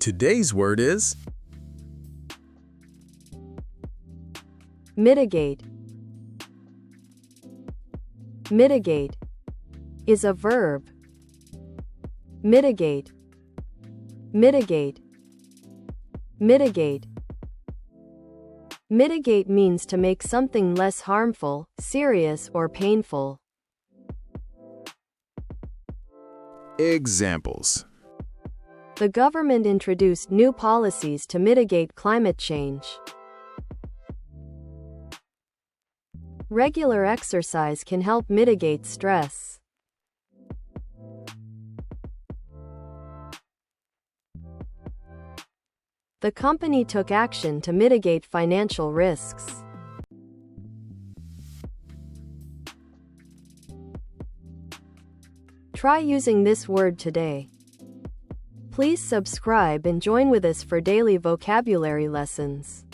Today's word is mitigate. Mitigate is a verb. Mitigate. Mitigate. Mitigate. Mitigate means to make something less harmful, serious, or painful. examples. The government introduced new policies to mitigate climate change. Regular exercise can help mitigate stress. The company took action to mitigate financial risks. Try using this word today. Please subscribe and join with us for daily vocabulary lessons.